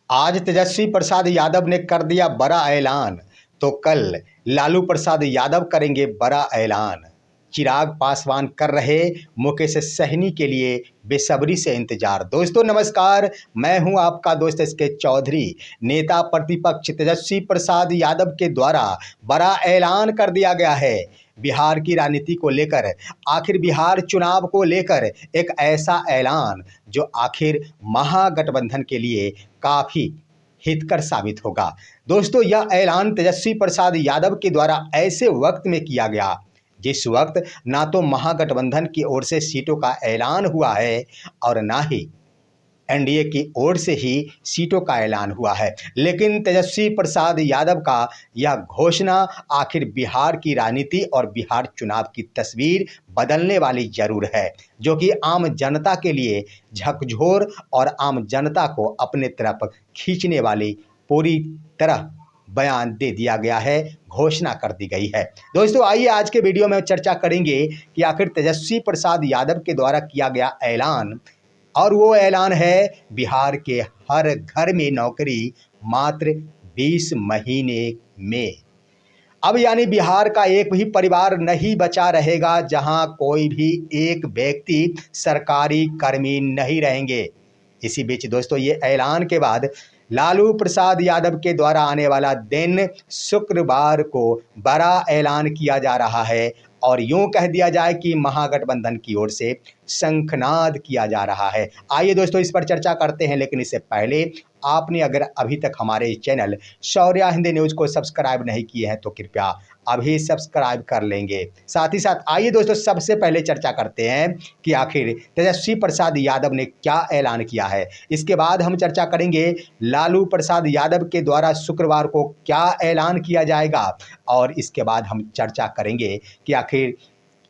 आज तेजस्वी प्रसाद यादव ने कर दिया बड़ा ऐलान, तो कल लालू प्रसाद यादव करेंगे बड़ा ऐलान। चिराग पासवान कर रहे मुकेश सहनी के लिए बेसब्री से इंतजार। दोस्तों नमस्कार, मैं हूं आपका दोस्त एसके चौधरी। नेता प्रतिपक्ष तेजस्वी प्रसाद यादव के द्वारा बड़ा ऐलान कर दिया गया है। बिहार की राजनीति को लेकर, आखिर बिहार चुनाव को लेकर एक ऐसा ऐलान जो आखिर महागठबंधन के लिए काफ़ी हितकर साबित होगा। दोस्तों यह ऐलान तेजस्वी प्रसाद यादव के द्वारा ऐसे वक्त में किया गया जिस वक्त ना तो महागठबंधन की ओर से सीटों का ऐलान हुआ है और ना ही एनडीए की ओर से ही सीटों का ऐलान हुआ है। लेकिन तेजस्वी प्रसाद यादव का यह घोषणा आखिर बिहार की राजनीति और बिहार चुनाव की तस्वीर बदलने वाली जरूर है, जो कि आम जनता के लिए झकझोर और आम जनता को अपने तरफ खींचने वाली पूरी तरह बयान दे दिया गया है, घोषणा कर दी गई है। दोस्तों आइए आज के वीडियो में चर्चा करेंगे कि आखिर तेजस्वी प्रसाद यादव के द्वारा किया गया ऐलान, और वो ऐलान है बिहार के हर घर में नौकरी मात्र 20 महीने में। अब यानी बिहार का एक भी परिवार नहीं बचा रहेगा जहां कोई भी एक व्यक्ति सरकारी कर्मी नहीं रहेंगे। इसी बीच दोस्तों ये ऐलान के बाद लालू प्रसाद यादव के द्वारा आने वाला दिन शुक्रवार को बड़ा ऐलान किया जा रहा है, और यूं कह दिया जाए कि महागठबंधन की ओर से शंखनाद किया जा रहा है। आइए दोस्तों इस पर चर्चा करते हैं, लेकिन इससे पहले आपने अगर अभी तक हमारे चैनल शौर्या हिंदी न्यूज़ को सब्सक्राइब नहीं किए हैं तो कृपया अभी सब्सक्राइब कर लेंगे। साथ ही साथ आइए दोस्तों सबसे पहले चर्चा करते हैं कि आखिर तेजस्वी प्रसाद यादव ने क्या ऐलान किया है। इसके बाद हम चर्चा करेंगे लालू प्रसाद यादव के द्वारा शुक्रवार को क्या ऐलान किया जाएगा, और इसके बाद हम चर्चा करेंगे कि आखिर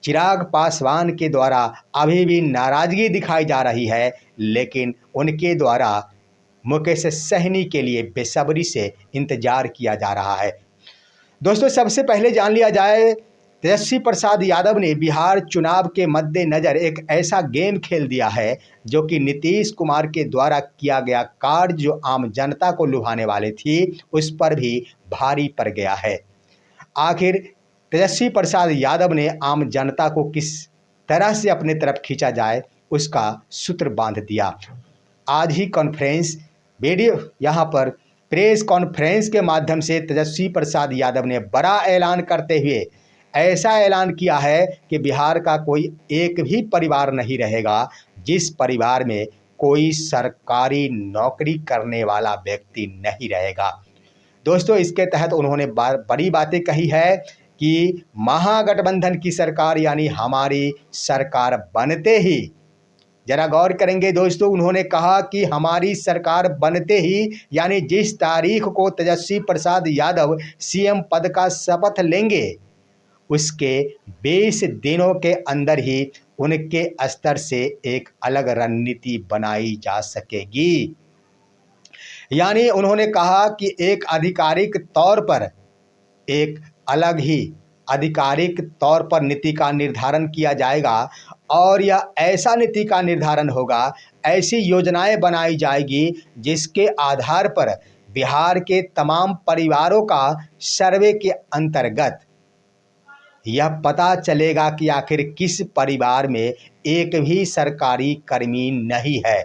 चिराग पासवान के द्वारा अभी भी नाराजगी दिखाई जा रही है, लेकिन उनके द्वारा मुकेश सहनी के लिए बेसब्री से इंतजार किया जा रहा है। दोस्तों सबसे पहले जान लिया जाए, तेजस्वी प्रसाद यादव ने बिहार चुनाव के मद्देनज़र एक ऐसा गेम खेल दिया है जो कि नीतीश कुमार के द्वारा किया गया कार्य जो आम जनता को लुभाने वाले थी उस पर भी भारी पड़ गया है। आखिर तेजस्वी प्रसाद यादव ने आम जनता को किस तरह से अपने तरफ खींचा जाए उसका सूत्र बांध दिया। आज ही कॉन्फ्रेंस वीडियो यहाँ पर प्रेस कॉन्फ्रेंस के माध्यम से तेजस्वी प्रसाद यादव ने बड़ा ऐलान करते हुए ऐसा ऐलान किया है कि बिहार का कोई एक भी परिवार नहीं रहेगा जिस परिवार में कोई सरकारी नौकरी करने वाला व्यक्ति नहीं रहेगा। दोस्तों इसके तहत उन्होंने बड़ी बातें कही है कि महागठबंधन की सरकार यानी हमारी सरकार बनते ही, जरा गौर करेंगे दोस्तों, उन्होंने कहा कि हमारी सरकार बनते ही यानी जिस तारीख को तेजस्वी प्रसाद यादव सीएम पद का शपथ लेंगे उसके 20 दिनों के अंदर ही उनके स्तर से एक अलग रणनीति बनाई जा सकेगी। यानी उन्होंने कहा कि एक आधिकारिक तौर पर एक अलग ही आधिकारिक तौर पर नीति का निर्धारण किया जाएगा, और यह ऐसा नीति का निर्धारण होगा, ऐसी योजनाएं बनाई जाएगी जिसके आधार पर बिहार के तमाम परिवारों का सर्वे के अंतर्गत यह पता चलेगा कि आखिर किस परिवार में एक भी सरकारी कर्मी नहीं है।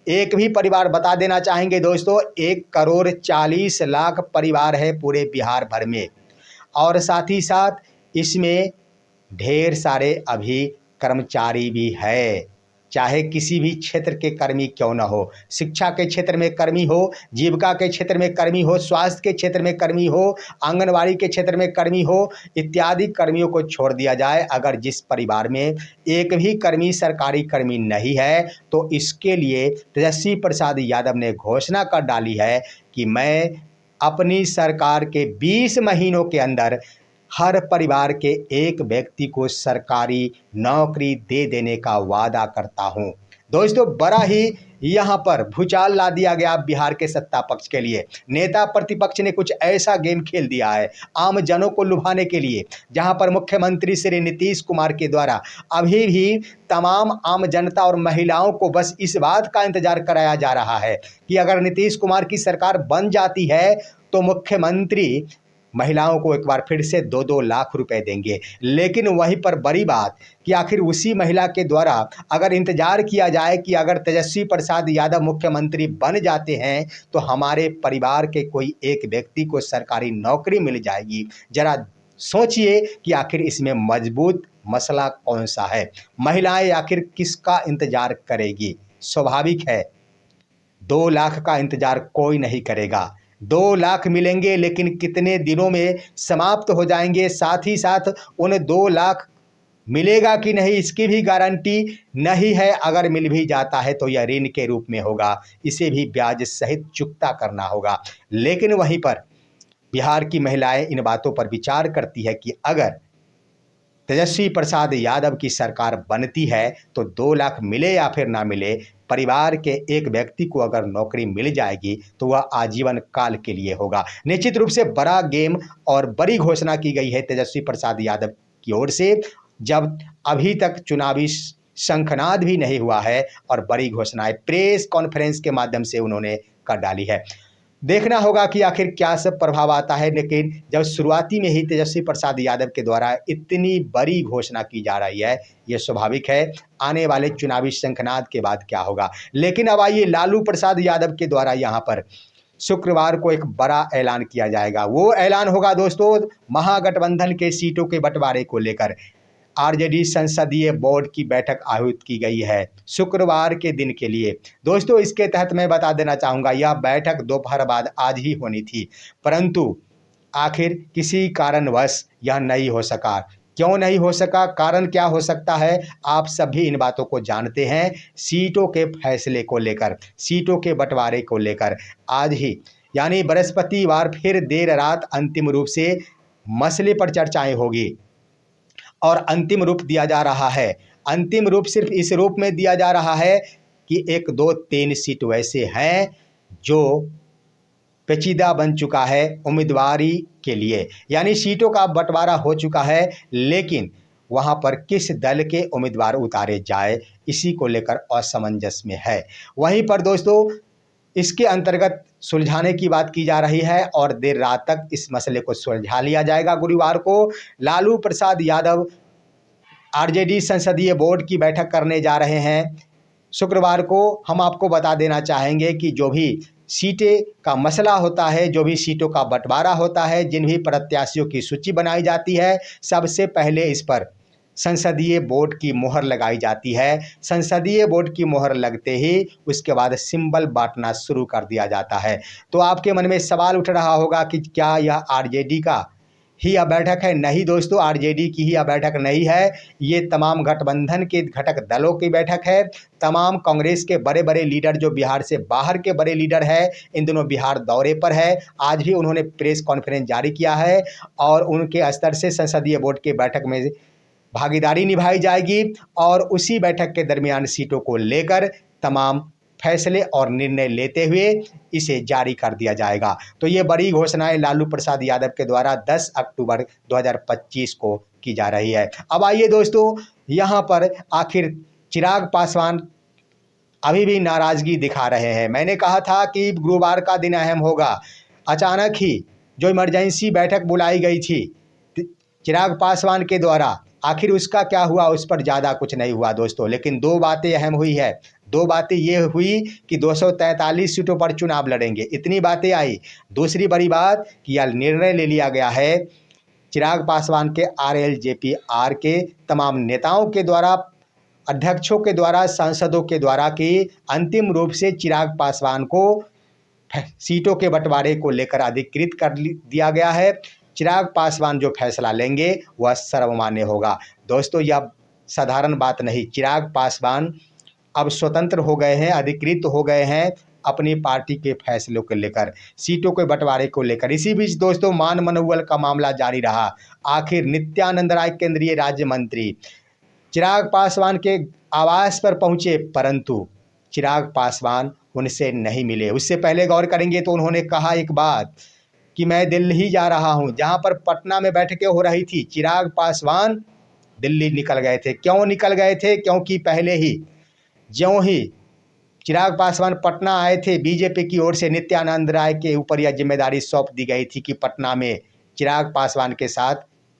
एक भी परिवार, बता देना चाहेंगे दोस्तों, 1,40,00,000 परिवार है पूरे बिहार भर में, और साथ ही साथ इसमें ढेर सारे अभी कर्मचारी भी है, चाहे किसी भी क्षेत्र के कर्मी क्यों न हो। शिक्षा के क्षेत्र में कर्मी हो, जीविका के क्षेत्र में कर्मी हो, स्वास्थ्य के क्षेत्र में कर्मी हो, आंगनवाड़ी के क्षेत्र में कर्मी हो, इत्यादि कर्मियों को छोड़ दिया जाए। अगर जिस परिवार में एक भी कर्मी सरकारी कर्मी नहीं है तो इसके लिए तेजस्वी प्रसाद यादव ने घोषणा कर डाली है कि मैं अपनी सरकार के 20 महीनों के अंदर हर परिवार के एक व्यक्ति को सरकारी नौकरी दे देने का वादा करता हूं। दोस्तों बड़ा ही यहाँ पर भूचाल ला दिया गया बिहार के सत्ता पक्ष के लिए। नेता प्रतिपक्ष ने कुछ ऐसा गेम खेल दिया है आम जनों को लुभाने के लिए, जहाँ पर मुख्यमंत्री श्री नीतीश कुमार के द्वारा अभी भी तमाम आम जनता और महिलाओं को बस इस बात का इंतजार कराया जा रहा है कि अगर नीतीश कुमार की सरकार बन जाती है तो मुख्यमंत्री महिलाओं को एक बार फिर से 2-2 लाख रुपए देंगे। लेकिन वहीं पर बड़ी बात कि आखिर उसी महिला के द्वारा अगर इंतजार किया जाए कि अगर तेजस्वी प्रसाद यादव मुख्यमंत्री बन जाते हैं तो हमारे परिवार के कोई एक व्यक्ति को सरकारी नौकरी मिल जाएगी। जरा सोचिए कि आखिर इसमें मजबूत मसला कौन सा है। महिलाएं आखिर किसका इंतजार करेगी? स्वाभाविक है 2 लाख का इंतजार कोई नहीं करेगा। 2 लाख मिलेंगे लेकिन कितने दिनों में समाप्त हो जाएंगे, साथ ही साथ उन 2 लाख मिलेगा कि नहीं इसकी भी गारंटी नहीं है। अगर मिल भी जाता है तो यह ऋण के रूप में होगा, इसे भी ब्याज सहित चुकता करना होगा। लेकिन वहीं पर बिहार की महिलाएं इन बातों पर विचार करती है कि अगर तेजस्वी प्रसाद यादव की सरकार बनती है तो 2 लाख मिले या फिर ना मिले, परिवार के एक व्यक्ति को अगर नौकरी मिल जाएगी तो वह आजीवन काल के लिए होगा। निश्चित रूप से बड़ा गेम और बड़ी घोषणा की गई है तेजस्वी प्रसाद यादव की ओर से, जब अभी तक चुनावी शंखनाद भी नहीं हुआ है और बड़ी घोषणाएं प्रेस कॉन्फ्रेंस के माध्यम से उन्होंने कर डाली है। देखना होगा कि आखिर क्या सब प्रभाव आता है। लेकिन जब शुरुआती में ही तेजस्वी प्रसाद यादव के द्वारा इतनी बड़ी घोषणा की जा रही है, ये स्वाभाविक है आने वाले चुनावी शंखनाद के बाद क्या होगा। लेकिन अब आइए लालू प्रसाद यादव के द्वारा यहाँ पर शुक्रवार को एक बड़ा ऐलान किया जाएगा। वो ऐलान होगा दोस्तों महागठबंधन के सीटों के बंटवारे को लेकर। आरजेडी संसदीय बोर्ड की बैठक आहूत की गई है शुक्रवार के दिन के लिए। दोस्तों इसके तहत मैं बता देना चाहूँगा यह बैठक दोपहर बाद आज ही होनी थी, परंतु आखिर किसी कारणवश यह नहीं हो सका। क्यों नहीं हो सका, कारण क्या हो सकता है, आप सभी इन बातों को जानते हैं। सीटों के फैसले को लेकर, सीटों के बंटवारे को लेकर आज ही यानी बृहस्पतिवार फिर देर रात अंतिम रूप से मसले पर चर्चाएं होगी और अंतिम रूप दिया जा रहा है। अंतिम रूप सिर्फ इस रूप में दिया जा रहा है कि 1, 2, 3 सीट वैसे हैं जो पेचीदा बन चुका है उम्मीदवारी के लिए, यानी सीटों का बंटवारा हो चुका है, लेकिन वहां पर किस दल के उम्मीदवार उतारे जाए इसी को लेकर असमंजस में है। वहीं पर दोस्तों इसके अंतर्गत सुलझाने की बात की जा रही है और देर रात तक इस मसले को सुलझा लिया जाएगा। गुरुवार को लालू प्रसाद यादव आरजेडी संसदीय बोर्ड की बैठक करने जा रहे हैं। शुक्रवार को हम आपको बता देना चाहेंगे कि जो भी सीटें का मसला होता है, जो भी सीटों का बंटवारा होता है, जिन भी प्रत्याशियों की सूची बनाई जाती है, सबसे पहले इस पर संसदीय बोर्ड की मोहर लगाई जाती है। संसदीय बोर्ड की मोहर लगते ही उसके बाद सिंबल बांटना शुरू कर दिया जाता है। तो आपके मन में सवाल उठ रहा होगा कि क्या यह आरजेडी का ही यह बैठक है? नहीं दोस्तों, आरजेडी की ही यह बैठक नहीं है, ये तमाम गठबंधन के घटक दलों की बैठक है। तमाम कांग्रेस के बड़े बड़े लीडर जो बिहार से बाहर के बड़े लीडर हैं, इन दोनों बिहार दौरे पर है। आज भी उन्होंने प्रेस कॉन्फ्रेंस जारी किया है और उनके स्तर से संसदीय बोर्ड की बैठक में भागीदारी निभाई जाएगी और उसी बैठक के दरमियान सीटों को लेकर तमाम फैसले और निर्णय लेते हुए इसे जारी कर दिया जाएगा। तो ये बड़ी घोषणाएं लालू प्रसाद यादव के द्वारा 10 अक्टूबर 2025 को की जा रही है। अब आइए दोस्तों यहाँ पर आखिर चिराग पासवान अभी भी नाराजगी दिखा रहे हैं। मैंने कहा था कि गुरुवार का दिन अहम होगा, अचानक ही जो इमरजेंसी बैठक बुलाई गई थी चिराग पासवान के द्वारा, आखिर उसका क्या हुआ, उस पर ज़्यादा कुछ नहीं हुआ दोस्तों। लेकिन 2 बातें अहम हुई है। 2 बातें ये हुई कि 243 सीटों पर चुनाव लड़ेंगे, इतनी बातें आई। दूसरी बड़ी बात कि यह निर्णय ले लिया गया है चिराग पासवान के RLJP-R के तमाम नेताओं के द्वारा, अध्यक्षों के द्वारा, सांसदों के द्वारा कि अंतिम रूप से चिराग पासवान को सीटों के बंटवारे को लेकर अधिकृत कर दिया गया है। चिराग पासवान जो फैसला लेंगे वह सर्वमान्य होगा। दोस्तों यह साधारण बात नहीं, चिराग पासवान अब स्वतंत्र हो गए हैं, अधिकृत हो गए हैं अपनी पार्टी के फैसलों को लेकर, सीटों के बंटवारे को लेकर। इसी बीच दोस्तों मान मनोबल का मामला जारी रहा। आखिर नित्यानंद राय केंद्रीय राज्य मंत्री चिराग पासवान के आवास पर पहुंचे, परंतु चिराग पासवान उनसे नहीं मिले। उससे पहले गौर करेंगे तो उन्होंने कहा एक बात कि मैं दिल्ली जा रहा हूं। जहां पर पटना में बैठकें हो रही थी, चिराग पासवान दिल्ली निकल गए थे। क्यों निकल गए थे? क्योंकि पहले ही ज्यों ही चिराग पासवान पटना आए थे, बीजेपी की ओर से नित्यानंद राय के ऊपर यह जिम्मेदारी सौंप दी गई थी कि पटना में चिराग पासवान के साथ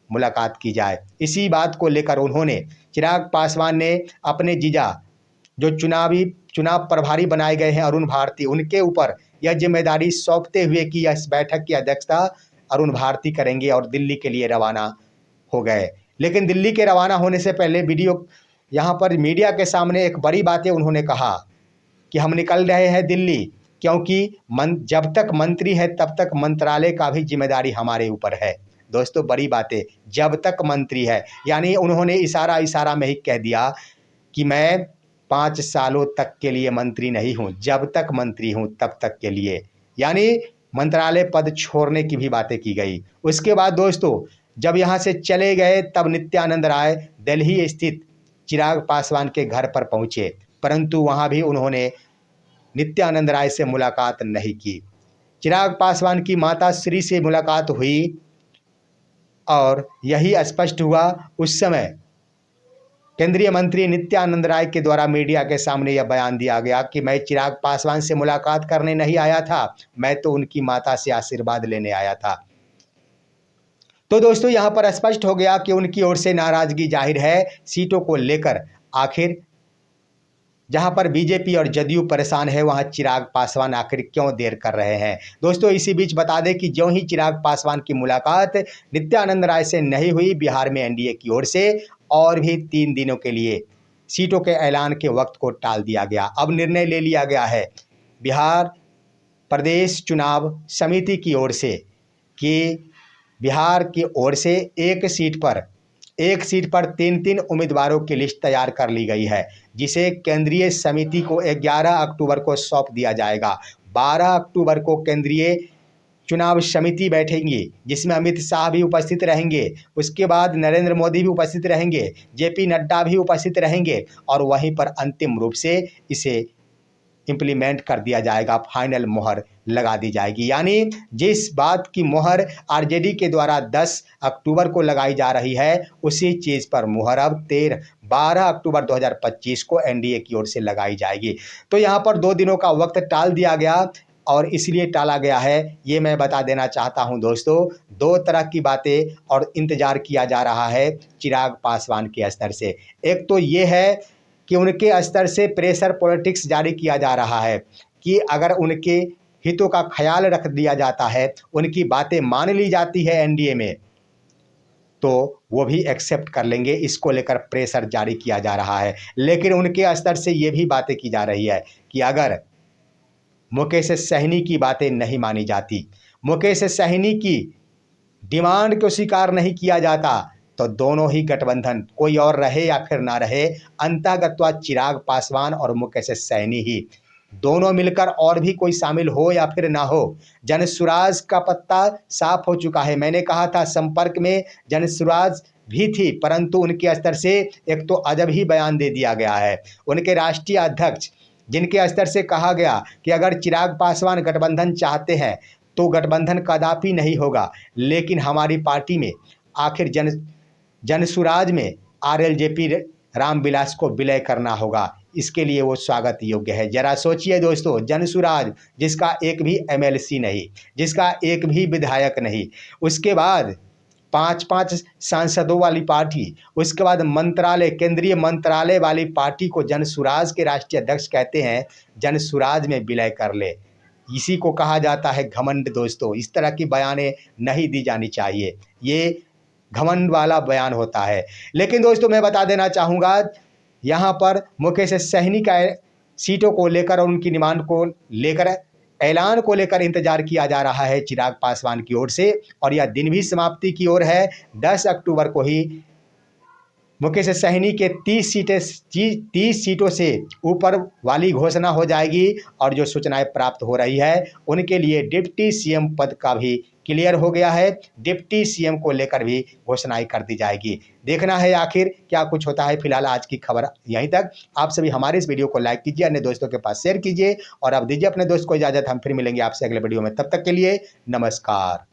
मुलाकात की जाए। इसी बात को लेकर उन्होंने, चिराग पासवान ने अपने जीजा जो चुनाव प्रभारी बनाए गए हैं अरुण भारती, उनके ऊपर यह जिम्मेदारी सौंपते हुए कि इस बैठक की अध्यक्षता अरुण भारती करेंगे और दिल्ली के लिए रवाना हो गए। लेकिन दिल्ली के रवाना होने से पहले यहाँ पर मीडिया के सामने एक बड़ी बातें उन्होंने कहा कि हम निकल रहे हैं दिल्ली, क्योंकि जब तक मंत्री है तब तक मंत्रालय का भी जिम्मेदारी हमारे ऊपर है। दोस्तों, बड़ी बातें, जब तक मंत्री है, यानी उन्होंने इशारा में ही कह दिया कि मैं 5 सालों तक के लिए मंत्री नहीं हूं, जब तक मंत्री हूं तब तक के लिए, यानी मंत्रालय पद छोड़ने की भी बातें की गई। उसके बाद दोस्तों, जब यहां से चले गए तब नित्यानंद राय दिल्ली स्थित चिराग पासवान के घर पर पहुंचे, परंतु वहां भी उन्होंने नित्यानंद राय से मुलाकात नहीं की। चिराग पासवान की माता श्री से मुलाकात हुई और यही स्पष्ट हुआ उस समय केंद्रीय मंत्री नित्यानंद राय के द्वारा मीडिया के सामने यह बयान दिया गया कि मैं चिराग पासवान से मुलाकात करने नहीं आया था, मैं तो उनकी माता से आशीर्वाद लेने आया था। तो दोस्तों, यहां पर स्पष्ट हो गया कि उनकी ओर से नाराजगी जाहिर है सीटों को लेकर। आखिर जहां पर बीजेपी और जदयू परेशान है, वहां चिराग पासवान आखिर क्यों देर कर रहे हैं? दोस्तों, इसी बीच बता दें कि ज्यों ही चिराग पासवान की मुलाकात नित्यानंद राय से नहीं हुई, बिहार में एनडीए की ओर से और भी 3 दिनों के लिए सीटों के ऐलान के वक्त को टाल दिया गया। अब निर्णय ले लिया गया है बिहार प्रदेश चुनाव समिति की ओर से कि बिहार की ओर से एक सीट पर 3-3 उम्मीदवारों की लिस्ट तैयार कर ली गई है, जिसे केंद्रीय समिति को 11 अक्टूबर को सौंप दिया जाएगा। 12 अक्टूबर को केंद्रीय चुनाव समिति बैठेंगी, जिसमें अमित शाह भी उपस्थित रहेंगे, उसके बाद नरेंद्र मोदी भी उपस्थित रहेंगे, जेपी नड्डा भी उपस्थित रहेंगे और वहीं पर अंतिम रूप से इसे इम्प्लीमेंट कर दिया जाएगा, फाइनल मोहर लगा दी जाएगी। यानी जिस बात की मोहर आरजेडी के द्वारा 10 अक्टूबर को लगाई जा रही है, उसी चीज़ पर मोहर अब 12 अक्टूबर 2025 को एनडीए की ओर से लगाई जाएगी। तो यहाँ पर 2 दिनों का वक्त टाल दिया गया और इसलिए टाला गया है, ये मैं बता देना चाहता हूँ दोस्तों। 2 तरह की बातें और इंतजार किया जा रहा है चिराग पासवान के स्तर से। एक तो ये है कि उनके स्तर से प्रेशर पॉलिटिक्स जारी किया जा रहा है कि अगर उनके हितों का ख्याल रख दिया जाता है, उनकी बातें मान ली जाती है एनडीए में, तो वो भी एक्सेप्ट कर लेंगे। इसको लेकर प्रेशर जारी किया जा रहा है। लेकिन उनके स्तर से ये भी बातें की जा रही है कि अगर मुकेश सहनी की बातें नहीं मानी जाती, मुकेश सहनी की डिमांड को स्वीकार नहीं किया जाता, तो दोनों ही गठबंधन, कोई और रहे या फिर ना रहे, अंतःगत्वा चिराग पासवान और मुकेश सहनी ही दोनों मिलकर, और भी कोई शामिल हो या फिर ना हो, जनसुराज का पत्ता साफ हो चुका है। मैंने कहा था संपर्क में जनसुराज भी थी, परंतु उनके स्तर से एक तो अजब ही बयान दे दिया गया है। उनके राष्ट्रीय अध्यक्ष, जिनके स्तर से कहा गया कि अगर चिराग पासवान गठबंधन चाहते हैं तो गठबंधन कदापि नहीं होगा, लेकिन हमारी पार्टी में आखिर जनसुराज में आरएलजेपी रामविलास को विलय करना होगा, इसके लिए वो स्वागत योग्य है। जरा सोचिए दोस्तों, जनसुराज जिसका एक भी एमएलसी नहीं, जिसका एक भी विधायक नहीं, उसके बाद 5-5 सांसदों वाली पार्टी, उसके बाद मंत्रालय, केंद्रीय मंत्रालय वाली पार्टी को जनसुराज के राष्ट्रीय अध्यक्ष कहते हैं, जनसुराज में विलय कर ले। इसी को कहा जाता है घमंड। दोस्तों, इस तरह की बयानें नहीं दी जानी चाहिए, ये घमंड वाला बयान होता है। लेकिन दोस्तों, मैं बता देना चाहूँगा, यहाँ पर मुकेश सहनी का सीटों को लेकर और उनकी डिमांड को लेकर, ऐलान को लेकर इंतजार किया जा रहा है चिराग पासवान की ओर से, और यह दिन भी समाप्ति की ओर है। 10 अक्टूबर को ही मुकेश सहनी के 30 सीटों से ऊपर वाली घोषणा हो जाएगी और जो सूचनाएं प्राप्त हो रही है उनके लिए डिप्टी सीएम पद का भी क्लियर हो गया है। डिप्टी सीएम को लेकर भी घोषणाएं कर दी जाएगी। देखना है आखिर क्या कुछ होता है। फिलहाल आज की खबर यहीं तक। आप सभी हमारे इस वीडियो को लाइक कीजिए, अन्य दोस्तों के पास शेयर कीजिए और अब दीजिए अपने दोस्त को इजाजत। हम फिर मिलेंगे आपसे अगले वीडियो में। तब तक के लिए नमस्कार।